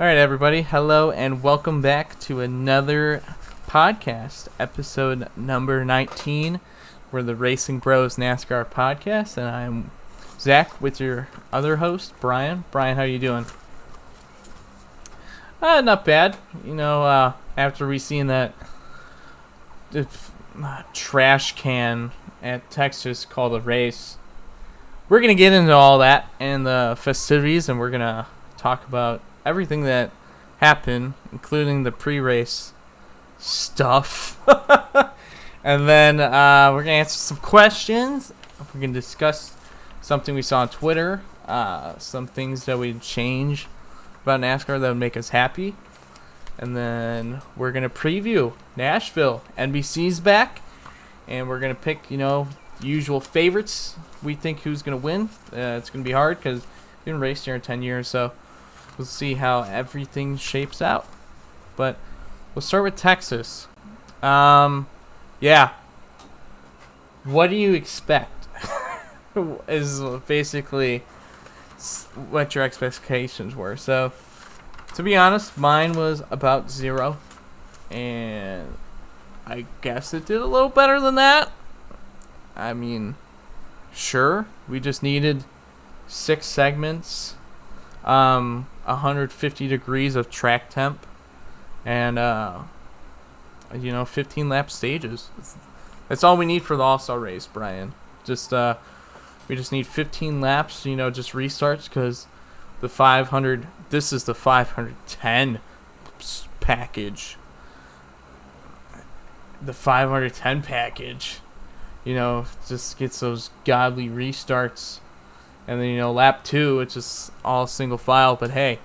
All right, everybody. Hello and welcome back to another podcast, episode number 19. We're the Racing Bros NASCAR podcast, and I'm Zach with your other host, Brian. Brian, how you doing? Not bad. After we seen that trash can at Texas called a race, we're going to get into all that and the festivities, and we're going to talk about everything that happened, including the pre-race stuff. And then we're going to answer some questions. We're going to discuss something we saw on Twitter, some things that we'd change about NASCAR that would make us happy. And then we're going to preview Nashville. NBC's back, and we're going to pick, usual favorites. We think who's going to win. It's going to be hard because we haven't raced here in 10 years, so we'll see how everything shapes out. But we'll start with Texas. Yeah. What do you expect? Is basically what your expectations were. So, to be honest, mine was about 0. And I guess it did a little better than that. I mean, sure. We just needed 6 segments. 150 degrees of track temp, and 15 lap stages. That's all we need for the All-Star race, Brian. We just need 15 laps, just restarts, because the 500, this is the 510 package. The 510 package, just gets those godly restarts. And then, lap 2, it's just all single file. But hey,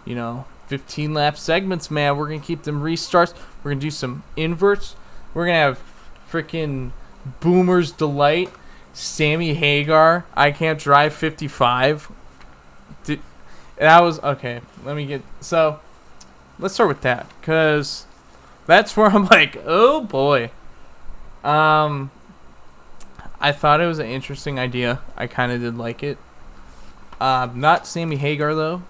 15 lap segments, man. We're going to keep them restarts. We're going to do some inverts. We're going to have freaking Boomer's Delight, Sammy Hagar, I Can't Drive 55. Okay, so let's start with that. Because that's where I'm like, oh boy. I thought it was an interesting idea. I kind of did like it. Not Sammy Hagar, though.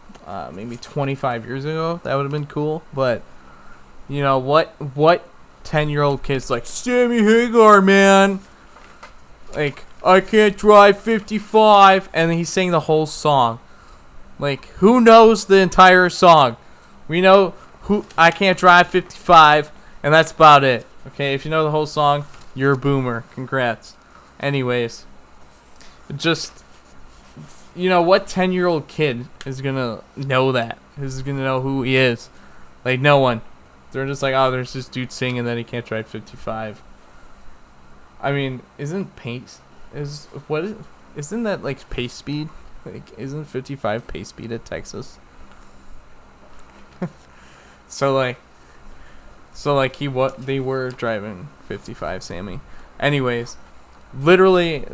Maybe 25 years ago, that would have been cool. But, what 10-year-old kid's like, Sammy Hagar, man. Like, I can't drive 55. And then he's saying the whole song. Like, who knows the entire song? We know who I Can't Drive 55. And that's about it. Okay, if you know the whole song, you're a boomer. Congrats. Anyways, just, what 10-year-old kid is going to know that? Is going to know who he is? Like, no one. They're just like, oh, there's this dude singing that he can't drive 55. I mean, isn't that like pace speed? Like, isn't 55 pace speed at Texas? So they were driving 55, Sammy. Anyways, literally,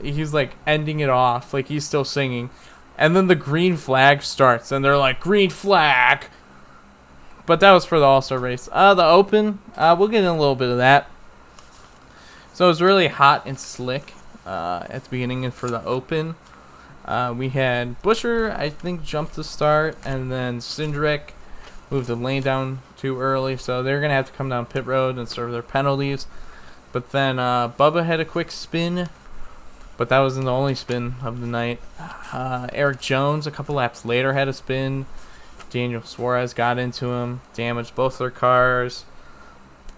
he's like ending it off, like he's still singing, and then the green flag starts, and they're like, green flag. But that was for the All-Star race. The Open, we'll get in a little bit of that. So it was really hot and slick at the beginning, and for the Open, we had Buescher, I think, jumped the start, and then Cindric moved the lane down too early, so they're gonna have to come down pit road and serve their penalties. But then Bubba had a quick spin, but that wasn't the only spin of the night. Eric Jones, a couple laps later, had a spin. Daniel Suarez got into him, damaged both their cars.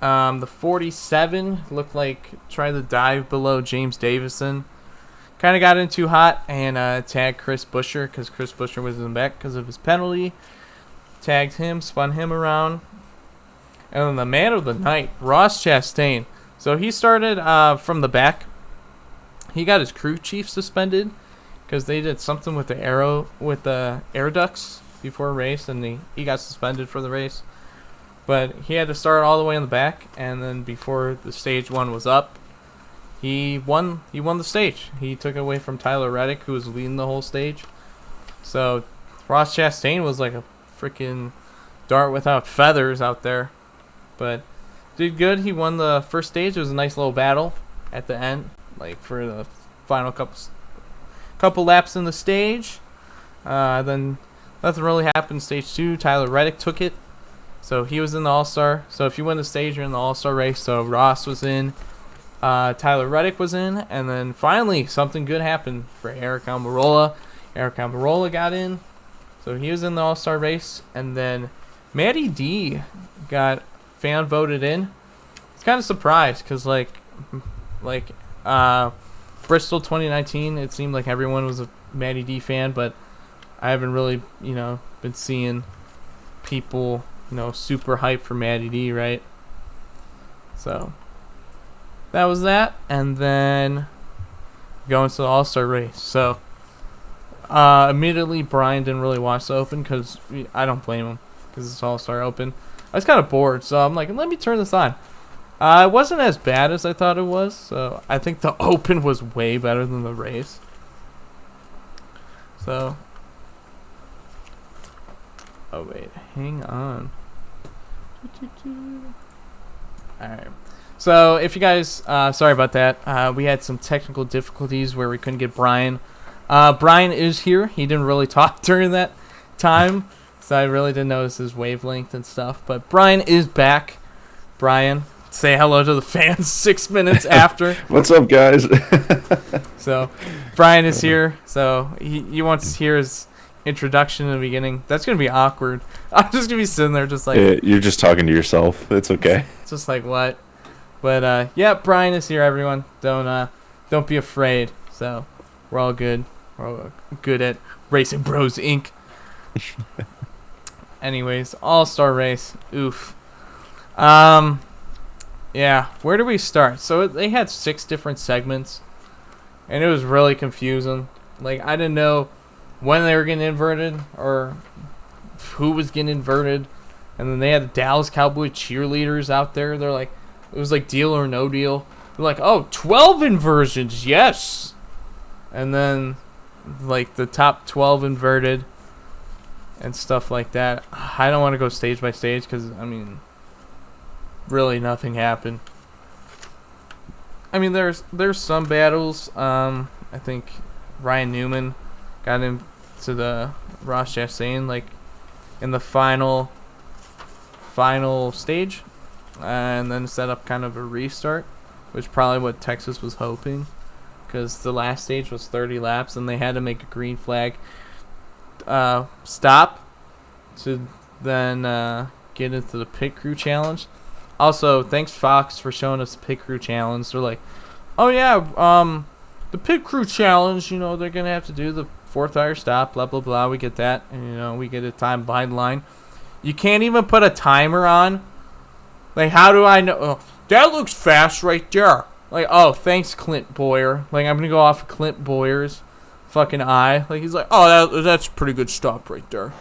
The 47 looked like tried to dive below James Davison. Kind of got in too hot and tagged Chris Buescher because Chris Buescher was in the back because of his penalty. Tagged him, spun him around. And then the man of the night, Ross Chastain. So he started from the back. He got his crew chief suspended because they did something with the air ducts before a race, and he got suspended for the race. But he had to start all the way in the back, and then before the stage 1 was up, he won the stage. He took it away from Tyler Reddick, who was leading the whole stage. So Ross Chastain was like a freaking dart without feathers out there. But did good. He won the first stage. It was a nice little battle at the end, like for the final couple laps in the stage. Then nothing really happened. Stage 2, Tyler Reddick took it. So he was in the All-Star. So if you win the stage, you're in the All-Star race. So Ross was in. Tyler Reddick was in. And then finally, something good happened for Eric Almirola. Eric Almirola got in. So he was in the All-Star race. And then Matty D got fan voted in. It's kind of surprised because, Bristol 2019, it seemed like everyone was a Matty D fan, but I haven't really, been seeing people, super hyped for Matty D, right? So that was that, and then going to the All-Star race. So immediately Brian didn't really watch the Open because I don't blame him because it's All-Star Open. I was kind of bored, so I'm like, let me turn this on. It wasn't as bad as I thought it was, so I think the Open was way better than the race. So, oh wait, hang on. Alright, so if you guys, sorry about that, we had some technical difficulties where we couldn't get Brian. Brian is here. He didn't really talk during that time, so I really didn't notice his wavelength and stuff, but Brian is back. Brian, say hello to the fans 6 minutes after. What's up, guys? So, Brian is here. So, he wants to hear his introduction in the beginning. That's going to be awkward. I'm just going to be sitting there just like... Yeah, you're just talking to yourself. It's okay. Just like, what? But, yeah, Brian is here, everyone. Don't be afraid. So, we're all good. We're all good at Racing Bros, Inc. Anyways, All-Star Race. Oof. Yeah, where do we start? So they had 6 different segments, and it was really confusing. Like, I didn't know when they were getting inverted or who was getting inverted. And then they had the Dallas Cowboy cheerleaders out there. They're like, it was like Deal or No Deal. They're like, oh, 12 inversions, yes! And then, like, the top 12 inverted and stuff like that. I don't want to go stage by stage because, really nothing happened. There's some battles. I think Ryan Newman got into the Ross Chastain like in the final stage, and then set up kind of a restart, which probably what Texas was hoping, because the last stage was 30 laps and they had to make a green flag stop to then get into the pit crew challenge. Also, thanks Fox for showing us the pit crew challenge. They're like, oh yeah, the pit crew challenge, they're going to have to do the 4th tire stop, blah, blah, blah. We get that. And, we get a time behind line. You can't even put a timer on. Like, how do I know? Oh, that looks fast right there. Like, oh, thanks, Clint Boyer. Like, I'm going to go off of Clint Boyer's fucking eye. Like, he's like, oh, that's a pretty good stop right there.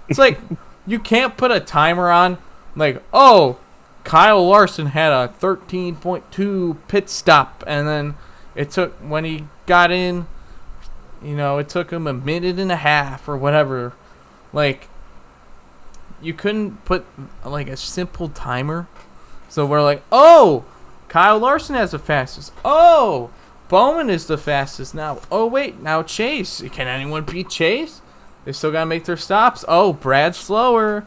It's like, you can't put a timer on. Like, oh, Kyle Larson had a 13.2 pit stop, and then it took, when he got in, it took him a minute and a half or whatever. Like, you couldn't put, like, a simple timer. So we're like, oh, Kyle Larson has the fastest. Oh, Bowman is the fastest now. Oh, wait, now Chase. Can anyone beat Chase? They still got to make their stops. Oh, Brad's slower.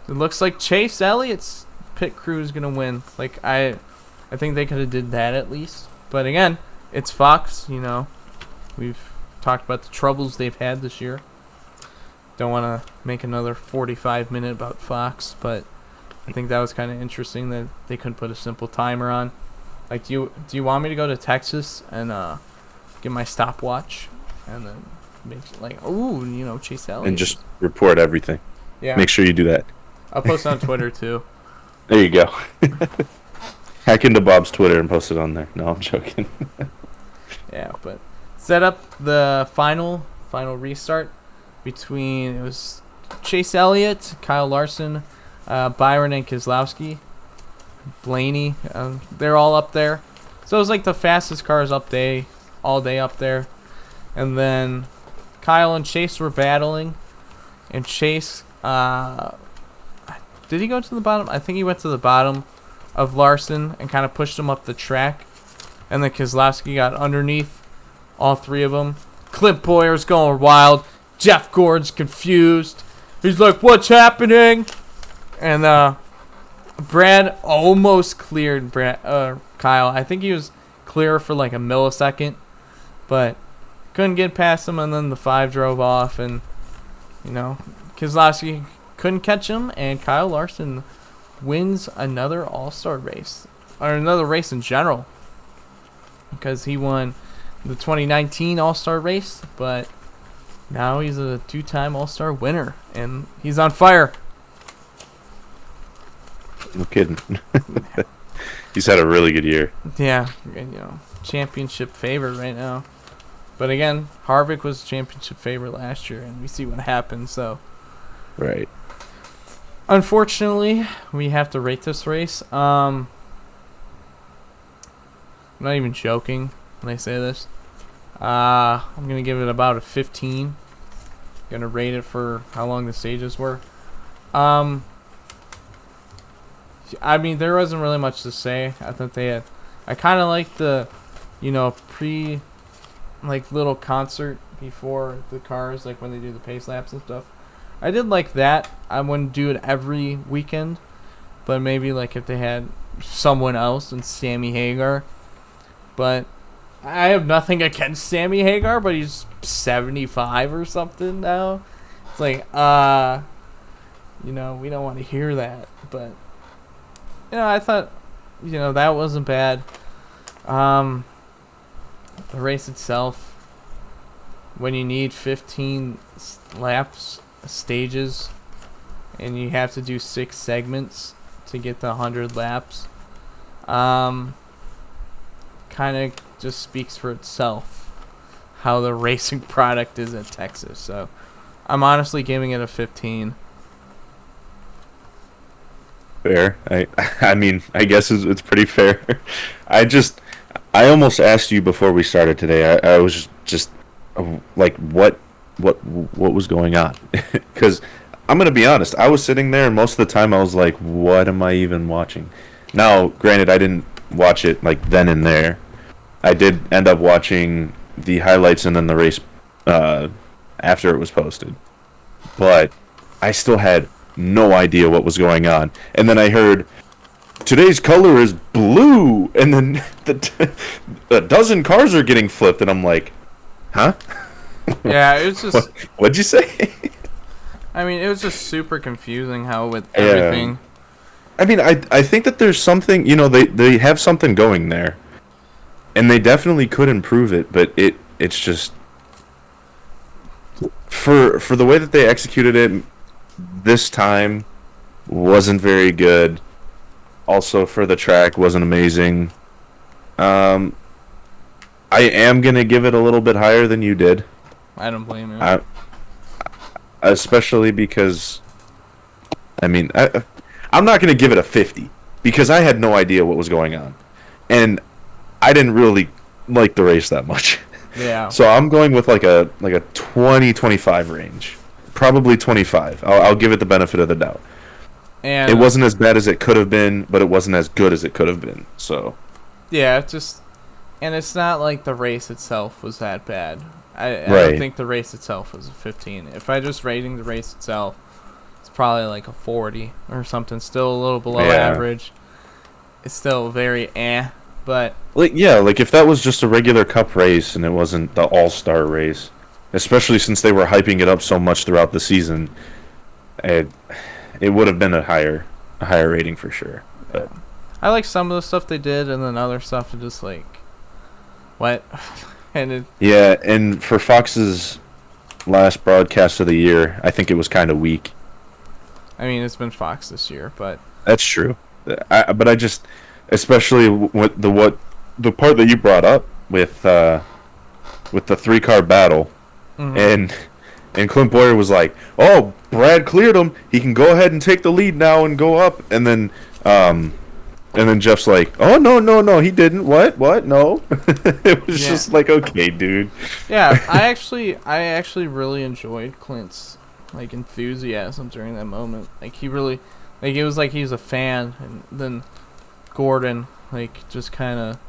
It looks like Chase Elliott's pit crew is gonna win. Like, I think they could have did that at least. But again, it's Fox. We've talked about the troubles they've had this year. Don't want to make another 45-minute about Fox, but I think that was kind of interesting that they couldn't put a simple timer on. Like, do you want me to go to Texas and get my stopwatch and then make like, ooh, Chase Elliott and just report everything. Yeah. Make sure you do that. I'll post it on Twitter too. There you go. Hack into Bob's Twitter and post it on there. No, I'm joking. Yeah, but set up the final restart between, it was Chase Elliott, Kyle Larson, Byron and Keselowski, Blaney. They're all up there. So it was like the fastest cars all day up there. And then Kyle and Chase were battling. And Chase, did he go to the bottom? I think he went to the bottom of Larson and kind of pushed him up the track. And then Keselowski got underneath all 3 of them. Clint Boyer's going wild. Jeff Gordon's confused. He's like, "What's happening?" And Brad almost cleared Kyle. I think he was clear for like a millisecond, but couldn't get past him. And then the 5 drove off, and Keselowski couldn't catch him, and Kyle Larson wins another All-Star race, or another race in general, because he won the 2019 All-Star race, but now he's a 2-time All-Star winner, and he's on fire. No kidding. He's had a really good year. Yeah, championship favorite right now. But again, Harvick was championship favorite last year, and we see what happened, so. Right. Unfortunately, we have to rate this race. I'm not even joking when I say this. I'm going to give it about a 15. Going to rate it for how long the stages were. I mean, there wasn't really much to say. I thought I kind of liked the, little concert before the cars, like when they do the pace laps and stuff. I did like that. I wouldn't do it every weekend, but maybe like if they had someone else and Sammy Hagar. But I have nothing against Sammy Hagar, but he's 75 or something now. It's like, we don't want to hear that. But, I thought, that wasn't bad. The race itself, when you need 15 stages, and you have to do 6 segments to get the 100 laps, kind of just speaks for itself how the racing product is at Texas. So I'm honestly giving it a 15. Fair. I mean, I guess it's pretty fair. I almost asked you before we started today. I was just like, what was going on? Because I'm gonna be honest, I was sitting there, and most of the time I was like, what am I even watching? Now, granted, I didn't watch it like then and there. I did end up watching the highlights and then the race after it was posted, but I still had no idea what was going on. And then I heard today's color is blue, and then a dozen cars are getting flipped, and I'm like, huh? Yeah, it was just. What'd you say? I mean, it was just super confusing how with everything. I mean, I think that there's something, they have something going there, and they definitely could improve it, but it's just for the way that they executed it this time wasn't very good. Also, for the track, wasn't amazing. I am gonna give it a little bit higher than you did. I don't blame you. Especially because, I mean, I'm not gonna give it a 50 because I had no idea what was going on, and I didn't really like the race that much. Yeah. So I'm going with like a 20-25 range, probably 25. I'll give it the benefit of the doubt. And it wasn't as bad as it could have been, but it wasn't as good as it could have been. So. Yeah, and it's not like the race itself was that bad. I Right. don't think the race itself was a 15. If I just rating the race itself, it's probably like a 40 or something. Still a little below average. It's still very but like if that was just a regular Cup race and it wasn't the All-Star race, especially since they were hyping it up so much throughout the season, it would have been a higher rating for sure. But. I like some of the stuff they did, and then other stuff is just like, what? And for Fox's last broadcast of the year, I think it was kind of weak. I mean, it's been Fox this year, but that's true. But I just, especially with the part that you brought up with the 3-car battle, and Clint Boyer was like, "Oh, Brad cleared him. He can go ahead and take the lead now and go up." And then Jeff's like, "Oh no, he didn't. What? No." It was just like, okay, dude. Yeah, I actually really enjoyed Clint's like enthusiasm during that moment. Like he really, like it was like he was a fan, and then Gordon like just kind of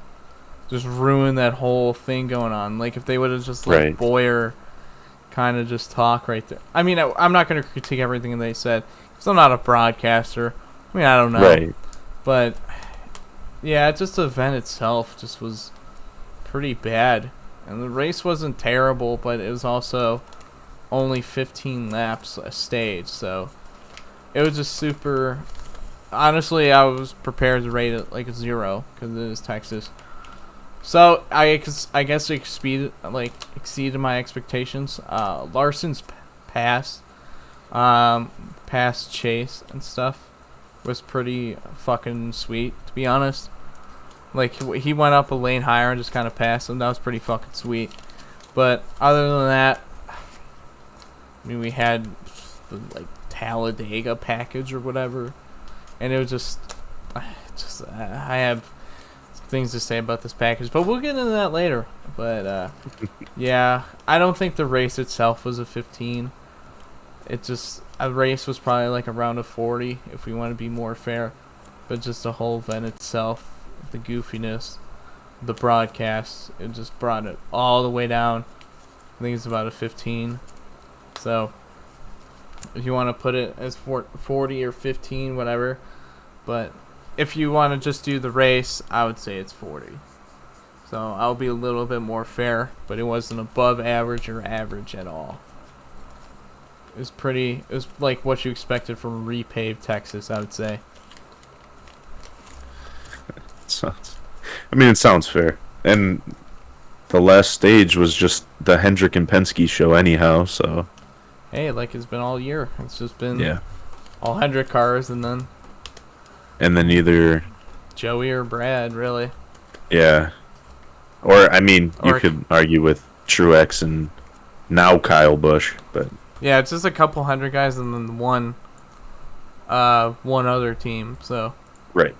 just ruined that whole thing going on. Like if they would have just let Boyer kind of just talk right there. I mean, I'm not going to critique everything they said because I'm not a broadcaster. I mean, I don't know. Right. But, yeah, just the event itself just was pretty bad. And the race wasn't terrible, but it was also only 15 laps a stage. So it was just super... Honestly, I was prepared to rate it like a 0 because it is Texas. So I guess it exceeded my expectations. Larson's pass, past Chase and stuff was pretty fucking sweet, to be honest. Like, he went up a lane higher and just kind of passed him. That was pretty fucking sweet. But other than that, I mean, we had the Talladega package or whatever, and it was just I have things to say about this package, but we'll get into that later. But yeah, I don't think the race itself was a 15. It just, a race was probably like around a 40 if we want to be more fair. But just the whole event itself, the goofiness, the broadcast, it just brought it all the way down. I think it's about a 15. So if you want to put it as 40 or 15, whatever. But if you want to just do the race, I would say it's 40. So I'll be a little bit more fair, but it wasn't above average or average at all. It was like what you expected from repaved Texas, I would say. It sounds fair. And the last stage was just the Hendrick and Penske show anyhow, so... Hey, like it's been all year. It's just been all Hendrick cars and then either... Joey or Brad, really. Yeah. Or, you could argue with Truex and now Kyle Busch, but... Yeah, it's just a couple hundred guys and then one other team, so... Right.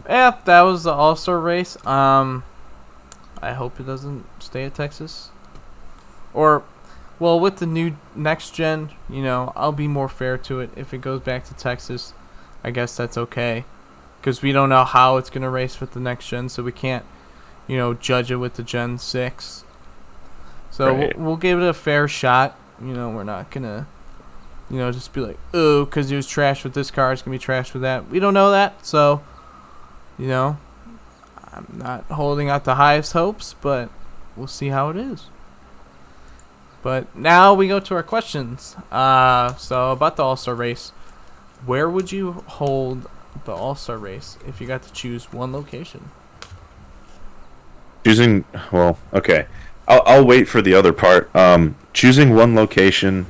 Yeah, that was the All-Star race. I hope it doesn't stay at Texas. Or, well, with the new next gen, I'll be more fair to it. If it goes back to Texas, I guess that's okay. Because we don't know how it's going to race with the next gen, so we can't, judge it with the Gen 6. So right. we'll give it a fair shot. We're not going to, just be like, oh, because it was trash with this car, it's going to be trash with that. We don't know that, so... I'm not holding out the highest hopes, but we'll see how it is. But now we go to our questions. So about the All-Star race, where would you hold the All-Star race if you got to choose one location? Okay. I'll wait for the other part. Choosing one location.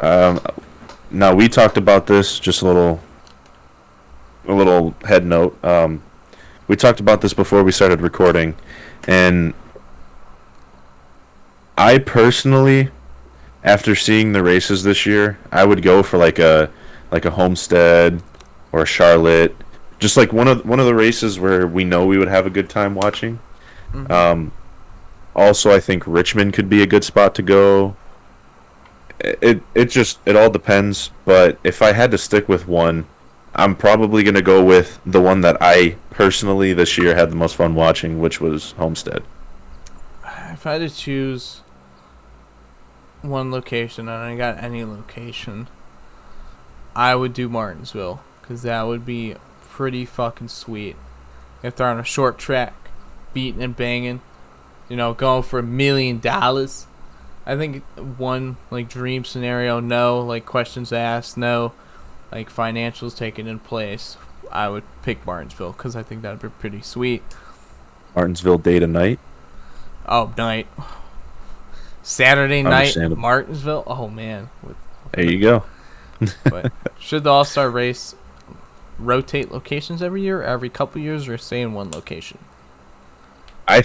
Now we talked about this, just a little head note. We talked about this before we started recording, and I personally, after seeing the races this year, I would go for like a Homestead or a Charlotte, just like one of the races where we know we would have a good time watching. Mm-hmm. Also, I think Richmond could be a good spot to go. It all depends, but if I had to stick with one, I'm probably going to go with the one that I personally this year had the most fun watching, which was Homestead. If I had to choose one location, and I got any location, I would do Martinsville, because that would be pretty fucking sweet. If they're on a short track, beating and banging, going for $1 million. I think one, dream scenario, no, questions asked, no, financials taken in place, I would pick Martinsville because I think that would be pretty sweet. Martinsville day to night? Oh, night. Saturday night, Martinsville? Oh, man. There you go. But should the All-Star race rotate locations every year, every couple years, or stay in one location? I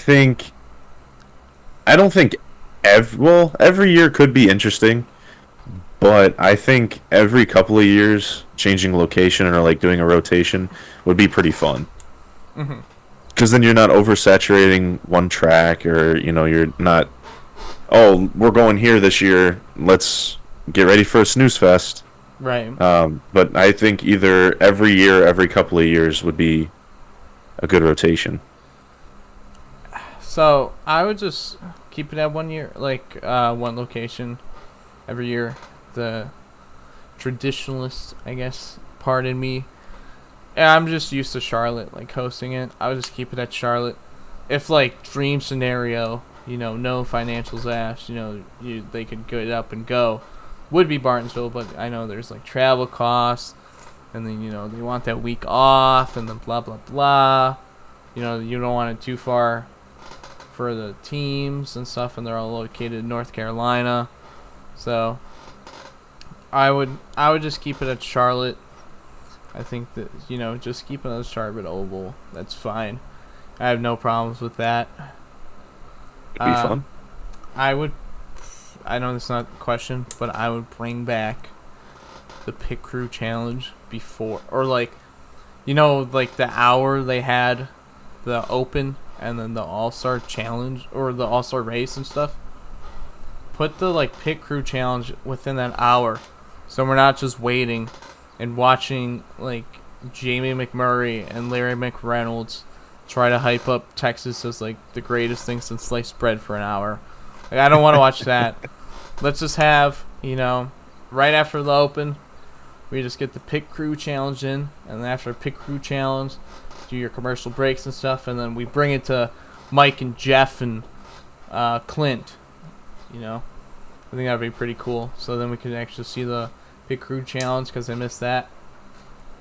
don't think every year could be interesting. But I think every couple of years, changing location or doing a rotation would be pretty fun. Mm-hmm. Because then you're not oversaturating one track, or you're not. Oh, we're going here this year. Let's get ready for a snooze fest. Right. But I think either every year, every couple of years would be a good rotation. So I would just keep it at 1 year, like one location every year. The traditionalist, I guess, pardon me. Yeah, I'm just used to Charlotte, like, hosting it. I would just keep it at Charlotte. If, like, dream scenario, no financials asked, they could get up and go, would be Bartonsville, but I know there's, like, travel costs, and then, they want that week off, and then blah, blah, blah. You don't want it too far for the teams and stuff, and they're all located in North Carolina. So, I would just keep it at Charlotte. I think that, just keep it at Charlotte Oval. That's fine. I have no problems with that. It'd be fun. I know that's not the question, but I would bring back the Pit Crew Challenge before, or like the hour they had the Open and then the All-Star Challenge, or the All-Star Race and stuff. Put the, like, Pit Crew Challenge within that hour, so we're not just waiting and watching, like, Jamie McMurray and Larry McReynolds try to hype up Texas as, like, the greatest thing since sliced bread for an hour. Like, I don't want to watch that. Let's just have, right after the Open, we just get the Pit Crew Challenge in, and then after Pit Crew Challenge, do your commercial breaks and stuff, and then we bring it to Mike and Jeff and Clint. I think that'd be pretty cool. So then we could actually see the Pit Crew Challenge, because I missed that.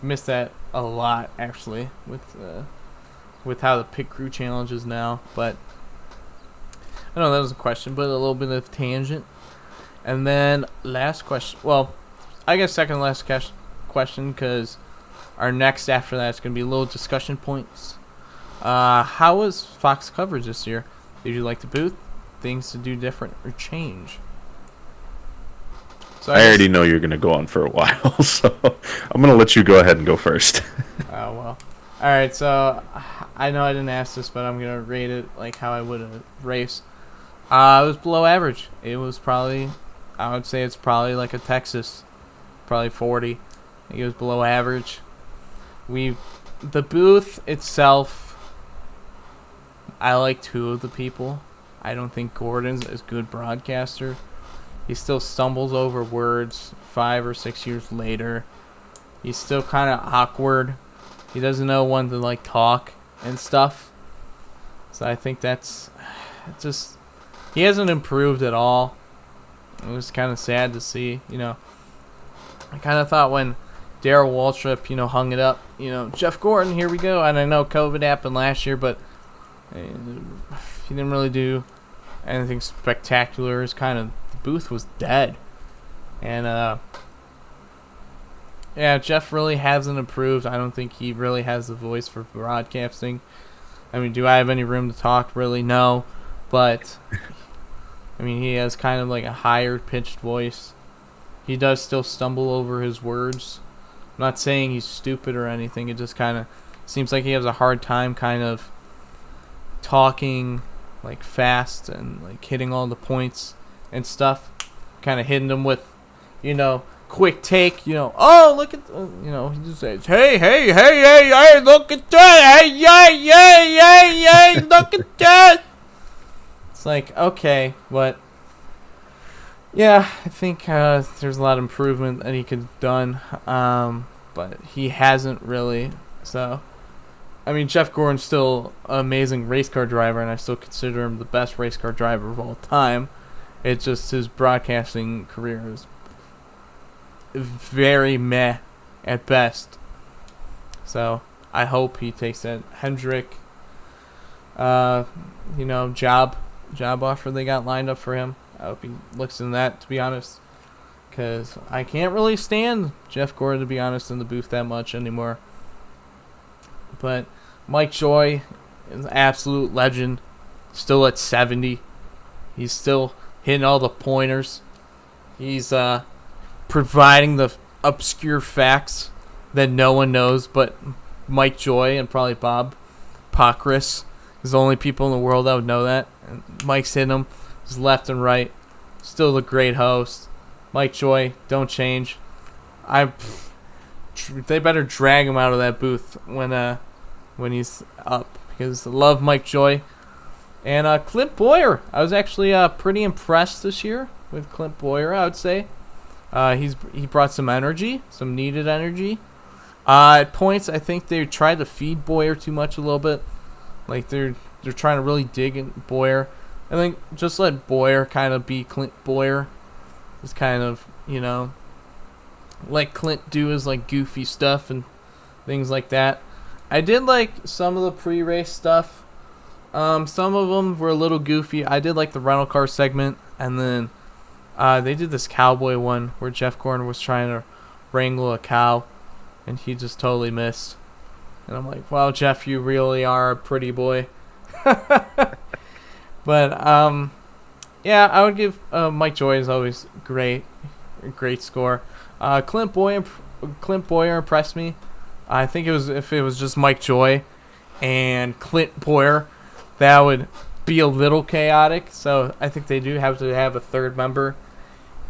Missed that a lot, actually, with how the Pit Crew Challenge is now. But I know that was a question, but a little bit of tangent. And then last question. Well, I guess second last question, because our next after that is going to be little discussion points. How was Fox coverage this year? Did you like the booth? Things to do different or change? So I already know you're going to go on for a while, so I'm going to let you go ahead and go first. Oh, well. Alright, so I know I didn't ask this, but I'm going to rate it like how I would a race. It was below average. It was probably, I would say it's probably like a Texas. Probably 40. I think it was below average. The booth itself, I like two of the people. I don't think Gordon's a good broadcaster. He still stumbles over words 5 or 6 years later. He's still kind of awkward. He doesn't know when to, like, talk and stuff. So I think that's just, he hasn't improved at all. It was kind of sad to see, I kind of thought when Darryl Waltrip, hung it up, Jeff Gordon, here we go. And I know COVID happened last year, but he didn't really do anything spectacular. It's kind of, the booth was dead. And, yeah, Jeff really hasn't improved. I don't think he really has the voice for broadcasting. I mean, do I have any room to talk? Really, no. But, I mean, he has kind of like a higher pitched voice. He does still stumble over his words. I'm not saying he's stupid or anything. It just kind of seems like he has a hard time kind of talking like fast and like hitting all the points and stuff. Kind of hitting them with, quick take, oh, look at, he just says, hey, look at that, hey, look at that. It's like, okay, but, yeah, I think there's a lot of improvement that he could have done, but he hasn't really, so, I mean, Jeff Gordon's still an amazing race car driver, and I still consider him the best race car driver of all time. It's just his broadcasting career is very meh at best. So I hope he takes that Hendrick, job offer they got lined up for him. I hope he looks into that, to be honest, because I can't really stand Jeff Gordon, to be honest, in the booth that much anymore. But Mike Joy is an absolute legend, still at 70. He's still hitting all the pointers. He's providing the obscure facts that no one knows but Mike Joy and probably Bob Pockris is the only people in the world that would know that. And Mike's hitting them just left and right. Still the great host. Mike Joy, don't change. They better drag him out of that booth when he's up, because I love Mike Joy. And Clint Boyer. I was actually pretty impressed this year with Clint Boyer, I would say. He brought some energy, some needed energy. At points, I think they tried to feed Boyer too much a little bit. Like they're trying to really dig in Boyer. I think just let Boyer kind of be Clint Boyer. Just kind of, let Clint do his like goofy stuff and things like that. I did like some of the pre-race stuff. Some of them were a little goofy. I did like the rental car segment, and then they did this cowboy one where Jeff Gordon was trying to wrangle a cow, and he just totally missed. And I'm like, wow, Jeff, you really are a pretty boy. But yeah, I would give Mike Joy is always great score. Clint Boyer impressed me. I think if it was just Mike Joy and Clint Boyer, that would be a little chaotic. So I think they do have to have a third member.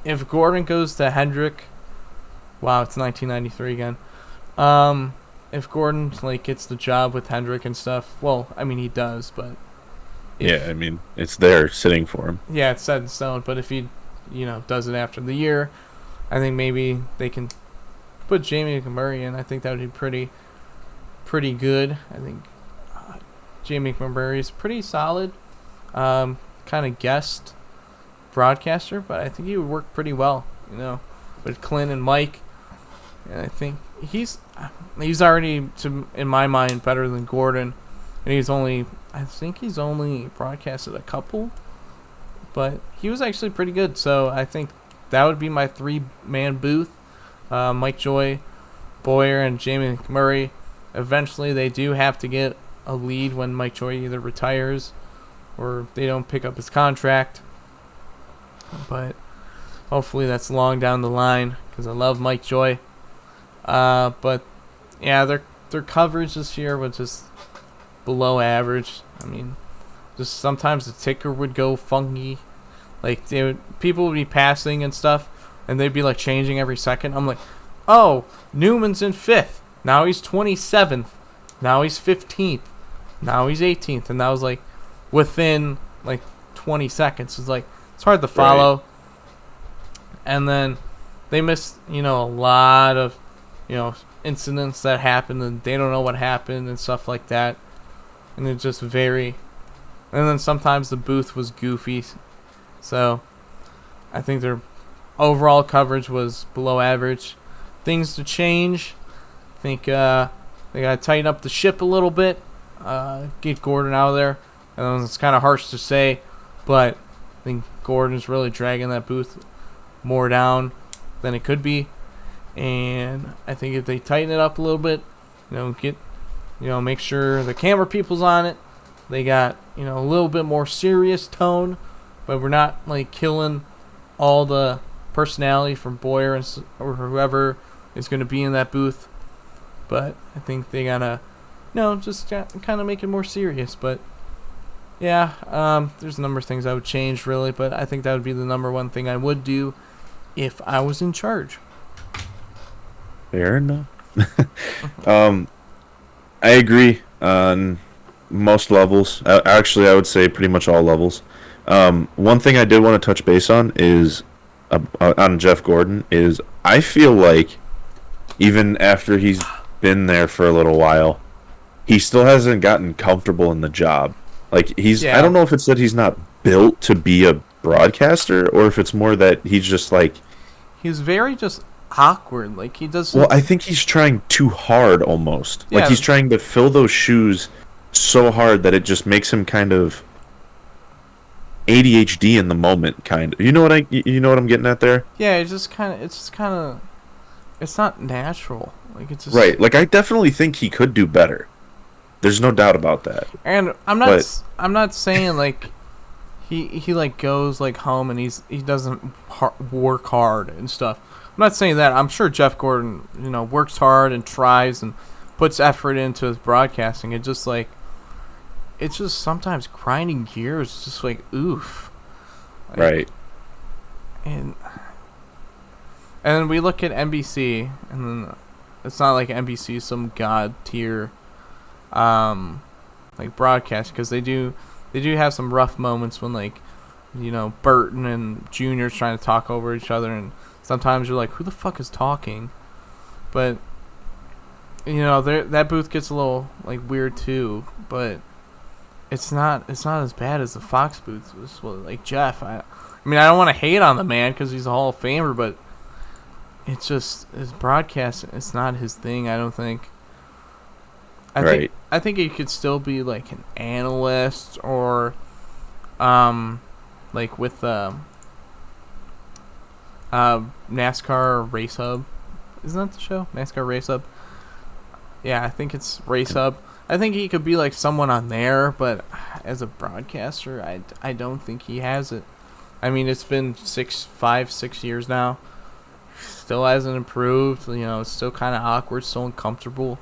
If Gordon goes to Hendrick, wow, it's 1993 again. If Gordon gets the job with Hendrick and stuff, well, I mean he does, but yeah, I mean it's there sitting for him. Yeah, it's set in stone. But if he, does it after the year, I think maybe they can put Jamie McMurray in. I think that would be pretty good. I think Jamie McMurray is pretty solid, kind of guest broadcaster, but I think he would work pretty well, with Clint and Mike. And I think he's already, in my mind, better than Gordon. And I think he's only broadcasted a couple, but he was actually pretty good. So I think that would be my 3-man booth. Mike Joy, Boyer, and Jamie McMurray. Eventually, they do have to get a lead when Mike Joy either retires or they don't pick up his contract. But hopefully that's long down the line because I love Mike Joy. But yeah, their coverage this year was just below average. I mean, just sometimes the ticker would go funky. Like people would be passing and stuff, and they'd be like changing every second. I'm like, oh, Newman's in 5th. Now he's 27th. Now he's 15th. Now he's 18th. And that was like within like 20 seconds. It's hard to follow. Right. And then they missed, a lot of, incidents that happened, and they don't know what happened and stuff like that. And it just very. And then sometimes the booth was goofy. So I think their overall coverage was below average. Things to change. I think they got to tighten up the ship a little bit. Get Gordon out of there. And it's kind of harsh to say, but I think Gordon's really dragging that booth more down than it could be. And I think if they tighten it up a little bit, make sure the camera people's on it. They got, a little bit more serious tone, but we're not killing all the personality from Boyer or whoever is going to be in that booth. But I think they gotta, just kind of make it more serious. But yeah, there's a number of things I would change really, but I think that would be the number one thing I would do if I was in charge. Fair enough. I agree on most levels. Actually, I would say pretty much all levels. One thing I did want to touch base on is on Jeff Gordon is I feel like even after he's been there for a little while, he still hasn't gotten comfortable in the job. Like I don't know if it's that he's not built to be a broadcaster or if it's more that he's just he's very just awkward. Like he doesn't. Well, I think he's trying too hard almost. Yeah. Like he's trying to fill those shoes so hard that it just makes him kind of ADHD in the moment, kind of. You know what I'm getting at there? Yeah, it's not natural. Like it's just right. Like I definitely think he could do better. There's no doubt about that. And I'm not saying like he goes home and he doesn't work hard and stuff. I'm not saying that. I'm sure Jeff Gordon, works hard and tries and puts effort into his broadcasting. It's just sometimes grinding gears. It's just oof. Right. And then we look at NBC, and then it's not like NBC is some god tier broadcast, because they do they do have some rough moments when, like, Burton and Junior's trying to talk over each other, and sometimes you're like, who the fuck is talking? But that booth gets a little, like, weird too, but it's not as bad as the Fox booth was. Like Jeff, I mean, I don't want to hate on the man because he's a Hall of Famer, but it's just his broadcast. It's not his thing. I don't think. I think he could still be like an analyst or, like with NASCAR Race Hub. Isn't that the show? NASCAR Race Hub. Yeah, I think it's Race Hub. I think he could be like someone on there, but as a broadcaster, I don't think he has it. I mean, it's been 6 years now. Still hasn't improved. It's still kind of awkward, still uncomfortable.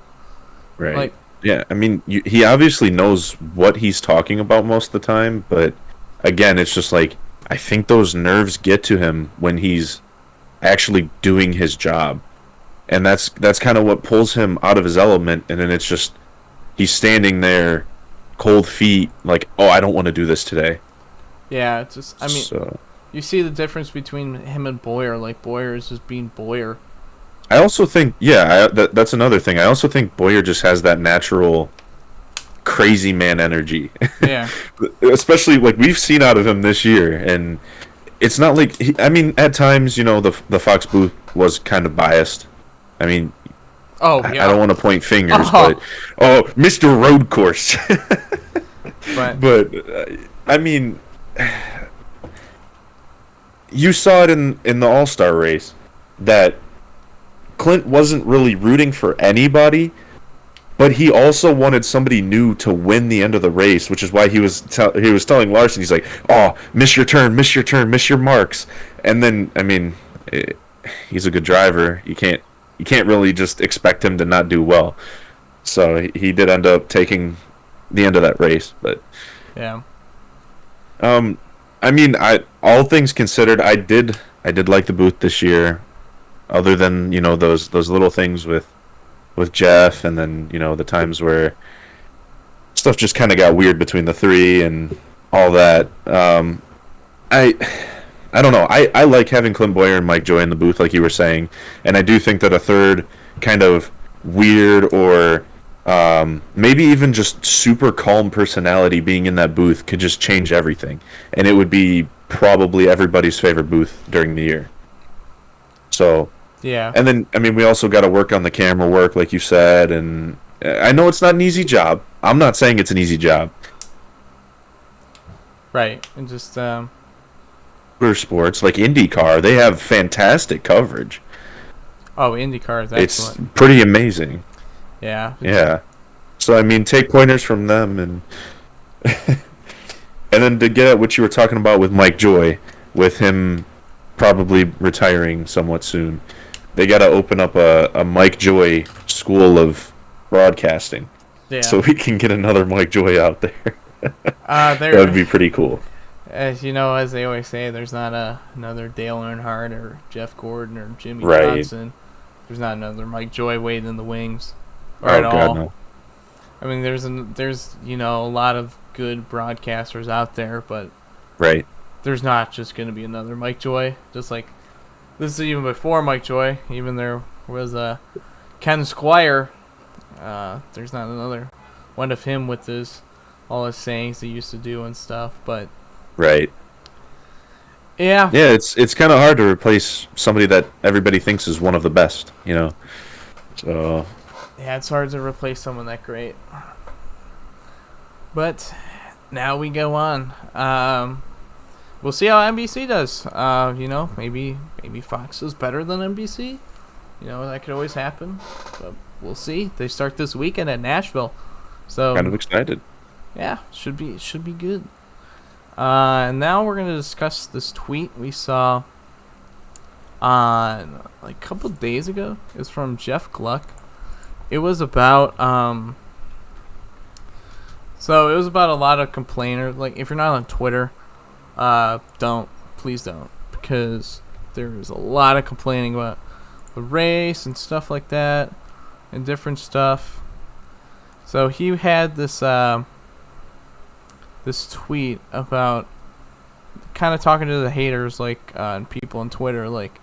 Right. Like, yeah, I mean, he obviously knows what he's talking about most of the time, but again, it's just like, I think those nerves get to him when he's actually doing his job. And that's kind of what pulls him out of his element, and then it's just, he's standing there, cold feet, like, oh, I don't want to do this today. Yeah, it's just, I mean, you see the difference between him and Boyer. Like, Boyer is just being Boyer. I also think, that's another thing. I also think Boyer just has that natural crazy man energy. Yeah. Especially, like, we've seen out of him this year, and it's not like, at times, the Fox booth was kind of biased. I mean, oh, yeah. I don't want to point fingers, but Mr. Road Course. But I mean, you saw it in the All-Star race that Clint wasn't really rooting for anybody, but he also wanted somebody new to win the end of the race, which is why he was telling Larson, he's like, "Oh, miss your turn, miss your marks." And then, I mean, he's a good driver. You can't really just expect him to not do well. So he did end up taking the end of that race, but yeah. I mean, all things considered, I did like the booth this year, other than those little things with Jeff, and then the times where stuff just kind of got weird between the three and all that. I don't know. I like having Clint Boyer and Mike Joy in the booth, like you were saying, and I do think that a third kind of weird or maybe even just super calm personality being in that booth could just change everything, and it would be probably everybody's favorite booth during the year. So yeah. And then, I mean, we also got to work on the camera work, like you said, and I know it's not an easy job. I'm not saying it's an easy job. Right, and just sports like IndyCar, they have fantastic coverage. Oh, IndyCar is excellent. It's pretty amazing. Yeah. Yeah. So I mean, take pointers from them, and and then to get at what you were talking about with Mike Joy, with him probably retiring somewhat soon, they got to open up a Mike Joy school of broadcasting. Yeah. So we can get another Mike Joy out there. That would be pretty cool. As they always say, there's not another Dale Earnhardt or Jeff Gordon or Jimmy Johnson. There's not another Mike Joy waiting in the wings. Or at all. No. I mean, there's a lot of good broadcasters out there, but there's not just going to be another Mike Joy. Just like this is even before Mike Joy. Even there was Ken Squire. There's not another one of him with all his sayings he used to do and stuff, but. Right. Yeah. Yeah, it's kind of hard to replace somebody that everybody thinks is one of the best, So. Yeah, it's hard to replace someone that great. But now we go on. We'll see how NBC does. Maybe Fox is better than NBC. That could always happen. But we'll see. They start this weekend at Nashville. So kind of excited. Yeah, should be good. And now we're going to discuss this tweet we saw on a couple days ago. It's from Jeff Gluck. It was about a lot of complainers. Like, if you're not on Twitter, please don't, because there's a lot of complaining about the race and stuff like that and different stuff. So he had this this tweet about kind of talking to the haters, like and people on Twitter, like.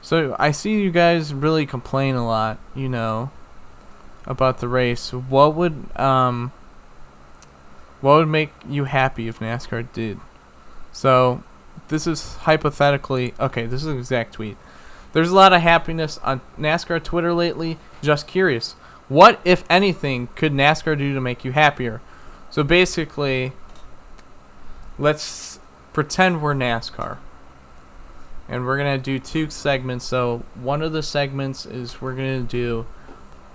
So I see you guys really complain a lot, about the race. What would make you happy if NASCAR did? So this is hypothetically, okay, this is an exact tweet. There's a lot of happiness on NASCAR Twitter lately. Just curious. What, if anything, could NASCAR do to make you happier? So basically, let's pretend we're NASCAR. And we're going to do 2 segments. So one of the segments is we're going to do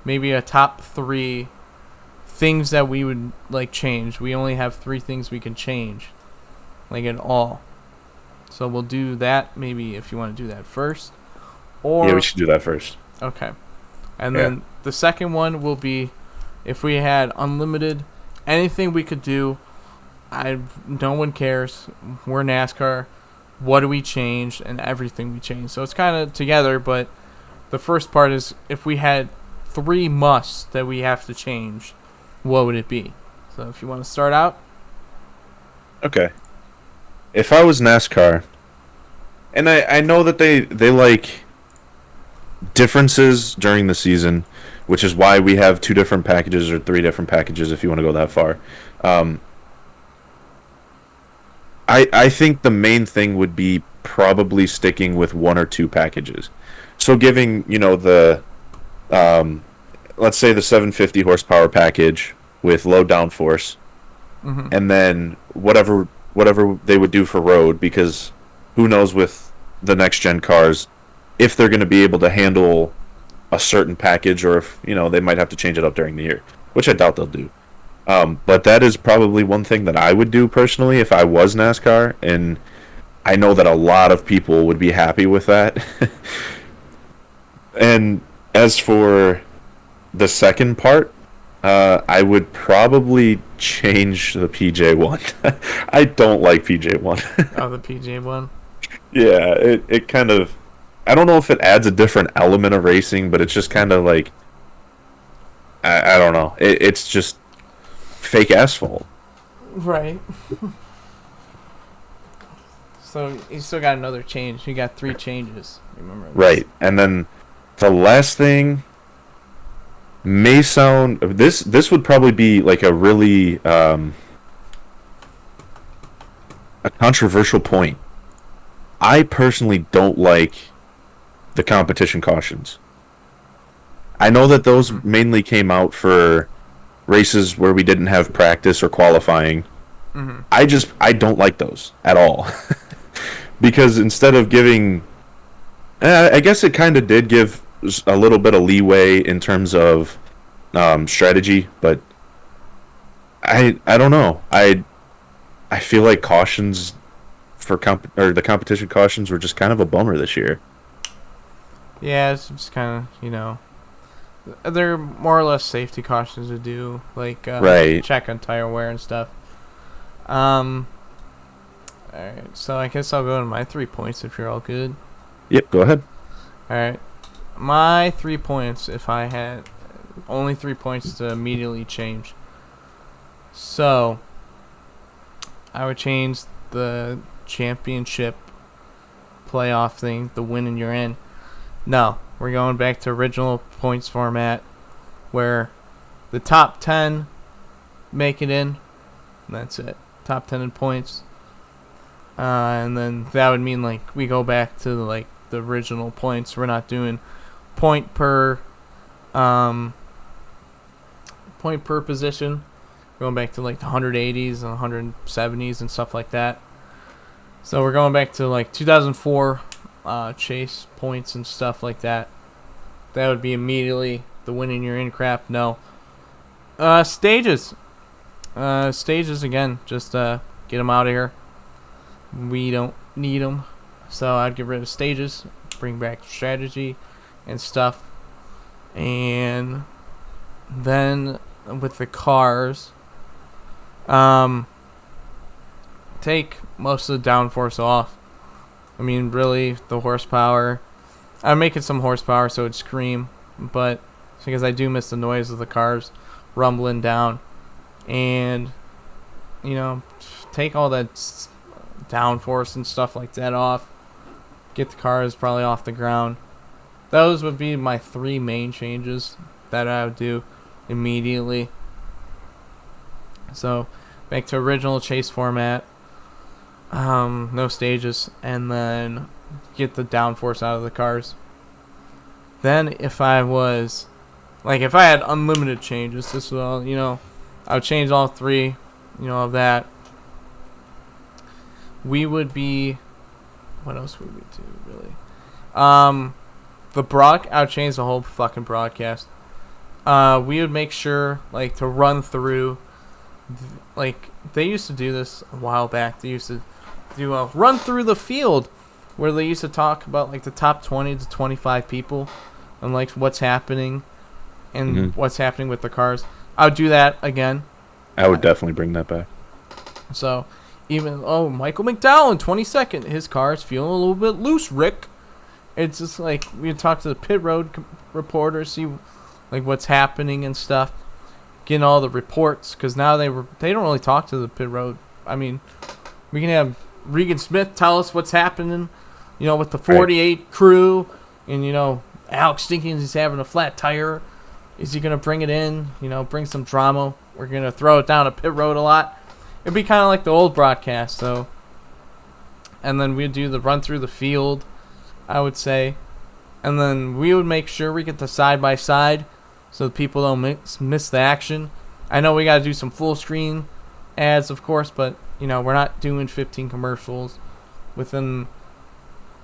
maybe a top 3 things that we would like change. We only have 3 things we can change, like at all. So we'll do that maybe if you want to do that first. Or yeah, we should do that first. Okay. And then the second one will be if we had unlimited, anything we could do. No one cares. We're NASCAR. What do we change, and everything we change. So it's kind of together, but the first part is if we had 3 musts that we have to change, what would it be? So if you want to start out. Okay. If I was NASCAR, and I know that they like differences during the season, which is why we have 2 different packages or 3 different packages if you want to go that far. I think the main thing would be probably sticking with 1 or 2 packages. So giving, the, let's say the 750 horsepower package with low downforce, and then whatever they would do for road, because who knows with the next gen cars if they're going to be able to handle a certain package, or if, they might have to change it up during the year, which I doubt they'll do. But that is probably one thing that I would do personally if I was NASCAR, and I know that a lot of people would be happy with that. And as for the second part, I would probably change the PJ1. I don't like PJ1. Oh, the PJ1? Yeah, it kind of... I don't know if it adds a different element of racing, but it's just kind of like... I don't know. It's just fake asphalt. Right. So you still got another change. You got 3 changes. Remember this. Right. And then the last thing may sound... This would probably be like a really... a controversial point. I personally don't like the competition cautions. I know that those mainly came out for races where we didn't have practice or qualifying. I don't like those at all. Because instead of giving... I guess it kind of did give a little bit of leeway in terms of strategy, but I don't know. I feel like cautions for the competition cautions were just kind of a bummer this year. Yeah, it's just kind of, they're more or less safety cautions to do, like right. Check on tire wear and stuff. Alright, so I guess I'll go to my 3 points if you're all good. Yep, go ahead. Alright, my 3 points, if I had only 3 points to immediately change. So, I would change the championship playoff thing, the win and you're in. No, we're going back to original points format where the top 10 make it in. And that's it. Top 10 in points. And then that would mean like we go back to like the original points. We're not doing point per position. Going back to like the 180s and 170s and stuff like that. So we're going back to like 2004 chase points and stuff like that. That would be immediately the winning you're in crap. No. Stages. Stages again. Just get them out of here. We don't need them. So I'd get rid of stages. Bring back strategy and stuff. And then with the cars, take most of the downforce off. I mean, really, the horsepower. I'm making some horsepower so it'd scream, but it's because I do miss the noise of the cars rumbling down. And take all that downforce and stuff like that off. Get the cars probably off the ground. Those would be my 3 main changes that I would do immediately. So, back to original chase format. No stages. And then get the downforce out of the cars. Then, if I had unlimited changes, this was, I would change all 3, of that. We would be... What else would we do, really? I would change the whole fucking broadcast. We would make sure, to run through... they used to do this a while back. They used to do a run through the field, where they used to talk about, the top 20 to 25 people, and, what's happening, and what's happening with the cars. I would do that again. I would definitely bring that back. So... Michael McDowell in 22nd. His car's feeling a little bit loose, Rick. It's just we talk to the pit road reporter, see what's happening and stuff, getting all the reports, because now they don't really talk to the pit road. I mean, we can have Regan Smith tell us what's happening, with the 48 crew, and Alex Stinkins is having a flat tire. Is he gonna bring it in? Bring some drama. We're gonna throw it down a pit road a lot. It'd be kind of like the old broadcast, so. And then we'd do the run through the field, I would say. And then we would make sure we get the side-by-side so that people don't miss the action. I know we got to do some full screen ads, of course, but, we're not doing 15 commercials within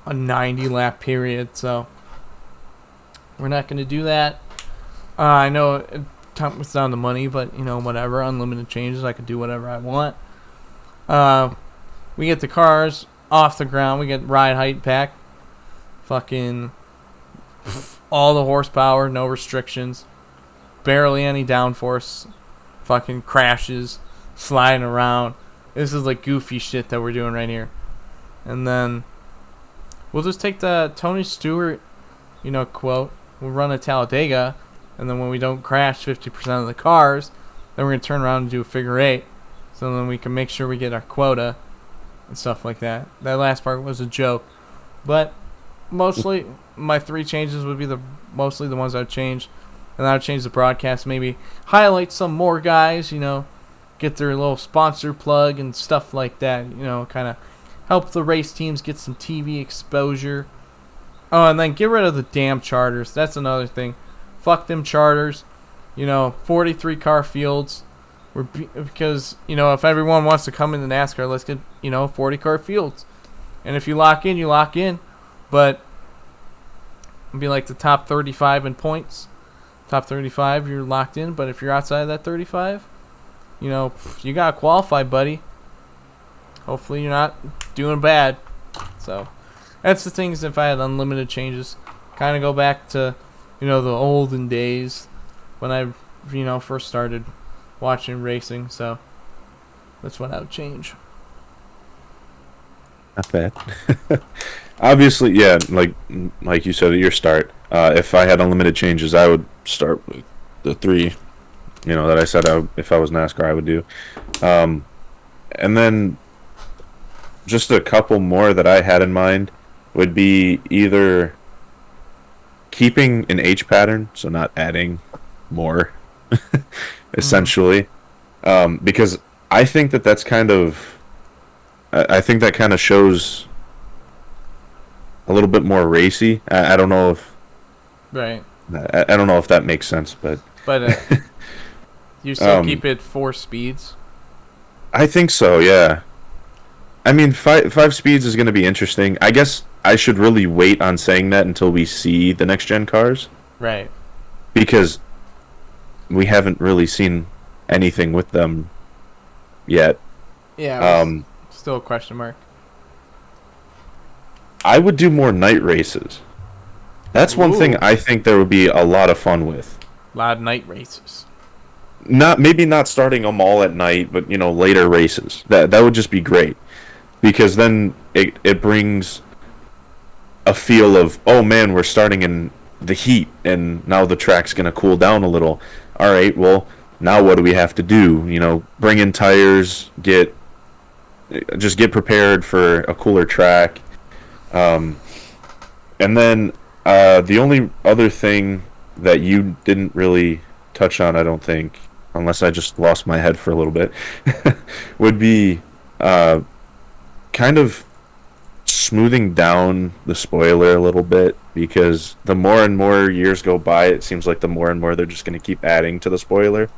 a 90-lap period, so we're not going to do that. I know it comes down to money, but whatever, unlimited changes, I could do whatever I want. We get the cars off the ground, we get ride height back, fucking all the horsepower, no restrictions, barely any downforce, fucking crashes, sliding around. This is goofy shit that we're doing right here. And then we'll just take the Tony Stewart quote, we'll run a Talladega. And then when we don't crash 50% of the cars, then we're going to turn around and do a figure 8. So then we can make sure we get our quota and stuff like that. That last part was a joke. But mostly, my 3 changes would be mostly the ones I would change. And I would change the broadcast, maybe highlight some more guys, get their little sponsor plug and stuff like that. Kind of help the race teams get some TV exposure. Oh, and then get rid of the damn charters. That's another thing. Fuck them charters, 43 car fields. Because, if everyone wants to come into NASCAR, let's get, 40 car fields. And if you lock in, you lock in. But it'd be the top 35 in points. Top 35, you're locked in. But if you're outside of that 35, you got to qualify, buddy. Hopefully you're not doing bad. So, that's the things if I had unlimited changes. Kind of go back to... the olden days when I, first started watching racing. So that's what I would change. Not bad. Obviously, yeah, like you said at your start, if I had unlimited changes, I would start with the 3, that I said if I was NASCAR, I would do. And then just a couple more that I had in mind would be either... keeping an H pattern, so not adding more, essentially, because I think that's kind of, I think that kind of shows a little bit more racy. I don't know if, right. I don't know if that makes sense, but you still keep it 4 speeds. I think so, yeah. I mean, five speeds is going to be interesting. I guess I should really wait on saying that until we see the next gen cars. Right. Because we haven't really seen anything with them yet. Yeah. Still a question mark. I would do more night races. That's one thing I think there would be a lot of fun with. A lot of night races. Maybe not starting them all at night, but later races. That would just be great. Because then it brings a feel of, oh man, we're starting in the heat and now the track's going to cool down a little. All right, well, now what do we have to do? Bring in tires, just get prepared for a cooler track. Um, and then the only other thing that you didn't really touch on, I don't think, unless I just lost my head for a little bit, would be uh, kind of smoothing down the spoiler a little bit, because the more and more years go by, it seems like the more and more they're just going to keep adding to the spoiler.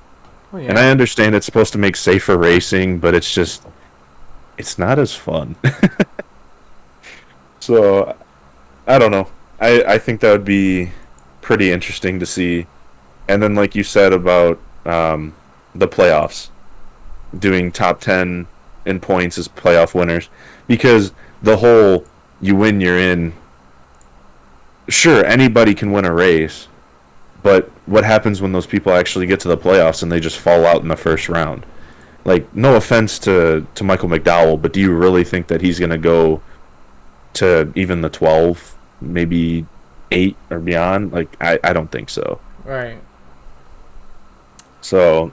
Oh And I yeah. understand it's supposed to make safer racing, but it's not as fun. So I don't know. I think that would be pretty interesting to see. And then, like you said about the playoffs, doing top 10 in points as playoff winners, because the whole you win, you're in. Sure, anybody can win a race, but what happens when those people actually get to the playoffs and they just fall out in the first round? Like, no offense to Michael McDowell, but do you really think that he's going to go to even the 12, maybe 8 or beyond? Like, I don't think so. Right. So,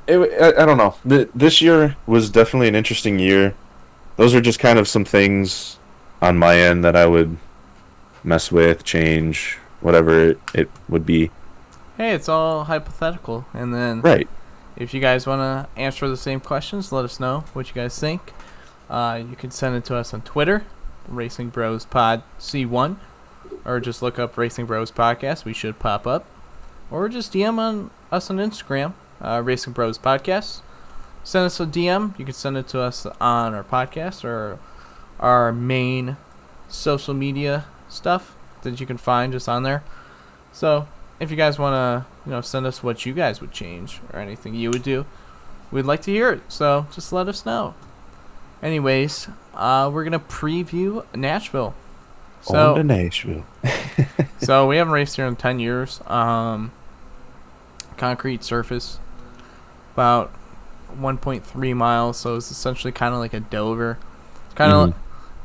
I don't know. This year was definitely an interesting year. Those are just kind of some things on my end that I would mess with, change, whatever it would be. Hey, it's all hypothetical. And then Right. if you guys want to answer the same questions, let us know what you guys think. You can send it to us on Twitter, Racing Bros Pod C1, or just look up Racing Bros Podcast. We should pop up. Or just DM on us on Instagram, Racing Bros Podcast. Send us a DM. You can send it to us on our podcast or our main social media stuff that you can find just on there. So if you guys want to, send us what you guys would change or anything you would do, we'd like to hear it. So just let us know. Anyways, we're gonna preview Nashville. On to Nashville. So we haven't raced here in 10 years. Concrete surface, about 1.3 miles. So it's essentially kind of like a Dover. It's kind of.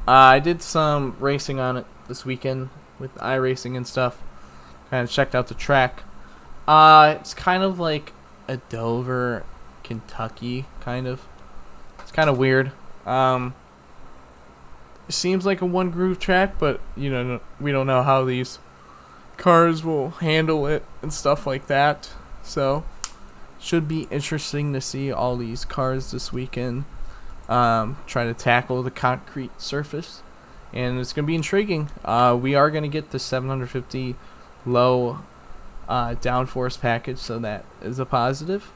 I did some racing on it this weekend with iRacing and stuff. Kind of checked out the track. It's kind of like a Dover, Kentucky, kind of. It's kind of weird. It seems like a one groove track, but we don't know how these cars will handle it and stuff like that. So should be interesting to see all these cars this weekend try to tackle the concrete surface, and it's gonna be intriguing. We are gonna get the 750 low downforce package, so that is a positive.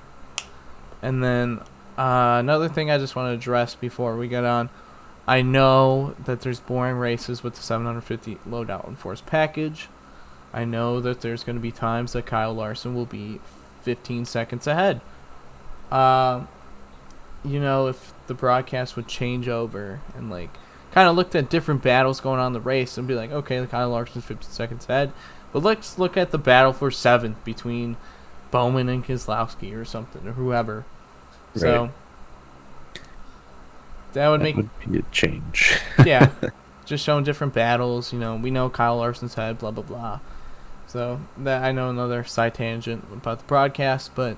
And then another thing I just want to address before we get on, I know that there's boring races with the 750 low downforce package. I know that there's going to be times that Kyle Larson will be 15 seconds ahead. If the broadcast would change over and kind of looked at different battles going on in the race and be like, okay, the Kyle Larson's 15 seconds ahead, but let's look at the battle for 7th between Bowman and Keselowski or something, or whoever. Right. So that would be a change. Yeah, just showing different battles. We know Kyle Larson's head, blah blah blah. So that, I know, another side tangent about the broadcast, but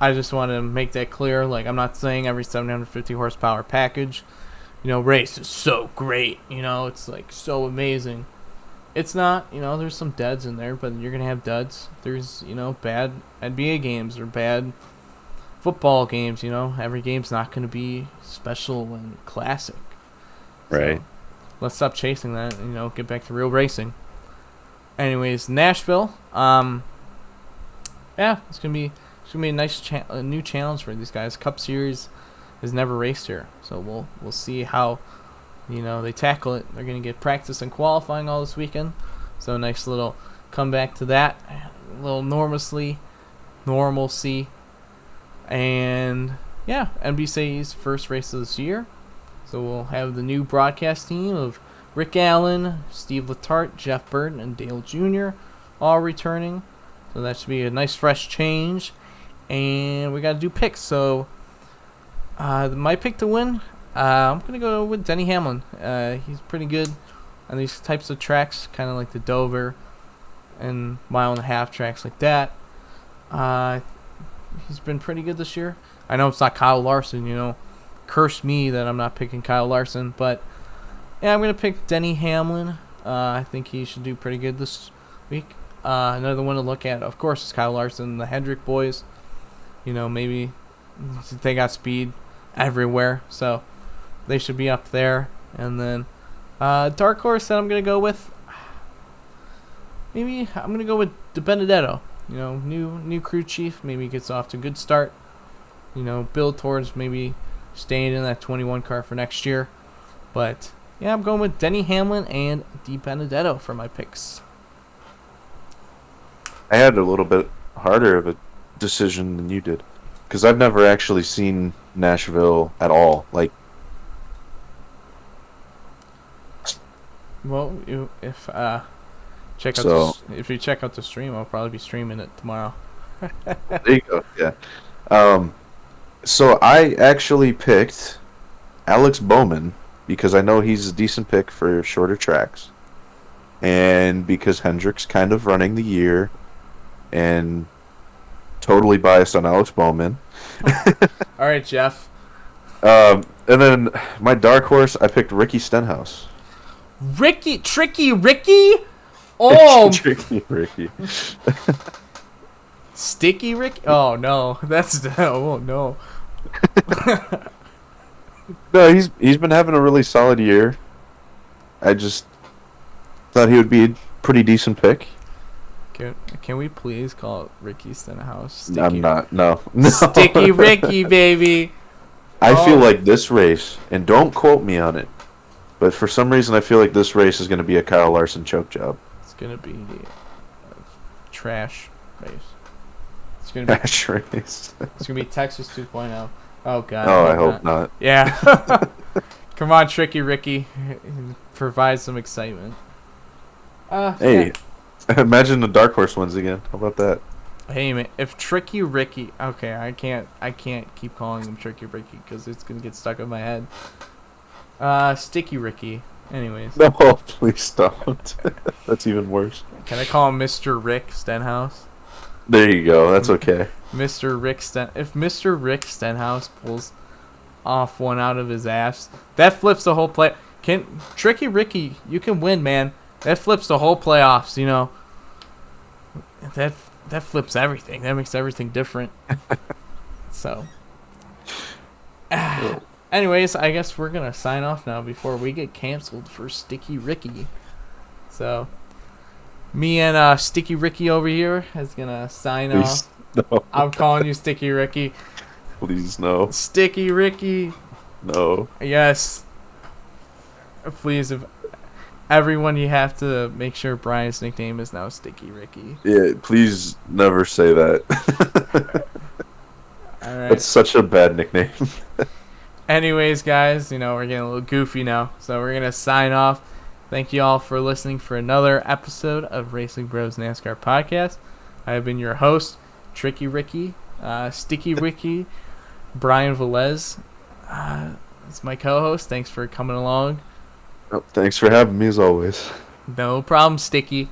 I just want to make that clear. I'm not saying every 750 horsepower package, race is so great. It's so amazing. It's not. There's some duds in there, but you're gonna have duds. There's bad NBA games or bad football games. Every game's not gonna be special and classic. Right. So let's stop chasing that and get back to real racing. Anyways, Nashville. It's gonna be a nice a new challenge for these guys. Cup Series has never raced here, so we'll see how they tackle it. They're gonna get practice and qualifying all this weekend, so a nice little comeback to that, a little normalcy, and NBC's first race of this year. So we'll have the new broadcast team of Rick Allen, Steve Letarte, Jeff Burton, and Dale Jr. all returning. So that should be a nice fresh change. And we got to do picks. So my pick to win, I'm going to go with Denny Hamlin. He's pretty good on these types of tracks, kind of like the Dover and mile and a half tracks like that. Uh, he's been pretty good this year. I know it's not Kyle Larson, Curse me that I'm not picking Kyle Larson, but yeah, I'm gonna pick Denny Hamlin. I think he should do pretty good this week. Another one to look at, of course, is Kyle Larson, the Hendrick boys. Maybe they got speed everywhere, so they should be up there. And then dark horse that I'm gonna go with. Maybe I'm gonna go with DiBenedetto. New crew chief. Maybe he gets off to a good start. Build towards maybe staying in that 21 car for next year. But yeah, I'm going with Denny Hamlin and DiBenedetto for my picks. I had a little bit harder of a decision than you did, because I've never actually seen Nashville at all. Like, well, if you check out the stream, I'll probably be streaming it tomorrow. there you go. Yeah. So I actually picked Alex Bowman because I know he's a decent pick for shorter tracks, and because Hendrick's kind of running the year, and totally biased on Alex Bowman. All right, Jeff. And then my dark horse, I picked Ricky Stenhouse. Tricky Ricky? Oh, Tricky Ricky. Sticky Ricky? Oh no, oh no. No, he's been having a really solid year. I just thought he would be a pretty decent pick. Can we please call it Ricky Stenhouse? I'm not. No. Sticky Ricky, baby. I feel like this race, and don't quote me on it, but for some reason I feel like this race is going to be a Kyle Larson choke job. It's going to be a trash race. It's going to be trash race. It's going to be Texas 2.0. Oh god. Oh, I hope not. Yeah. Come on, Tricky Ricky. Provide some excitement. Hey. Yeah. Imagine the dark horse wins again. How about that? Hey man, if Tricky Ricky, okay, I can't keep calling him Tricky Ricky because it's gonna get stuck in my head. Sticky Ricky. Anyways. No, please don't. That's even worse. Can I call him Mr. Rick Stenhouse? There you go. That's okay. Mr. Rick If Mr. Rick Stenhouse pulls off one out of his ass, that flips the whole play. Tricky Ricky, you can win, man. That flips the whole playoffs. That flips everything. That makes everything different. So, anyways, I guess we're gonna sign off now before we get canceled for Sticky Ricky. So, me and Sticky Ricky over here is gonna sign off. No. I'm calling you Sticky Ricky. Please no. Sticky Ricky. No. Yes. Please, if everyone, you have to make sure Brian's nickname is now Sticky Ricky. Yeah, please never say that. All right. That's such a bad nickname. Anyways, guys, we're getting a little goofy now, so we're gonna sign off. Thank you all for listening for another episode of Racing Bros NASCAR Podcast. I have been your host, Tricky Ricky, Sticky Ricky, Brian Velez. It's my co-host. Thanks for coming along. Oh, thanks for having me as always. No problem, Sticky.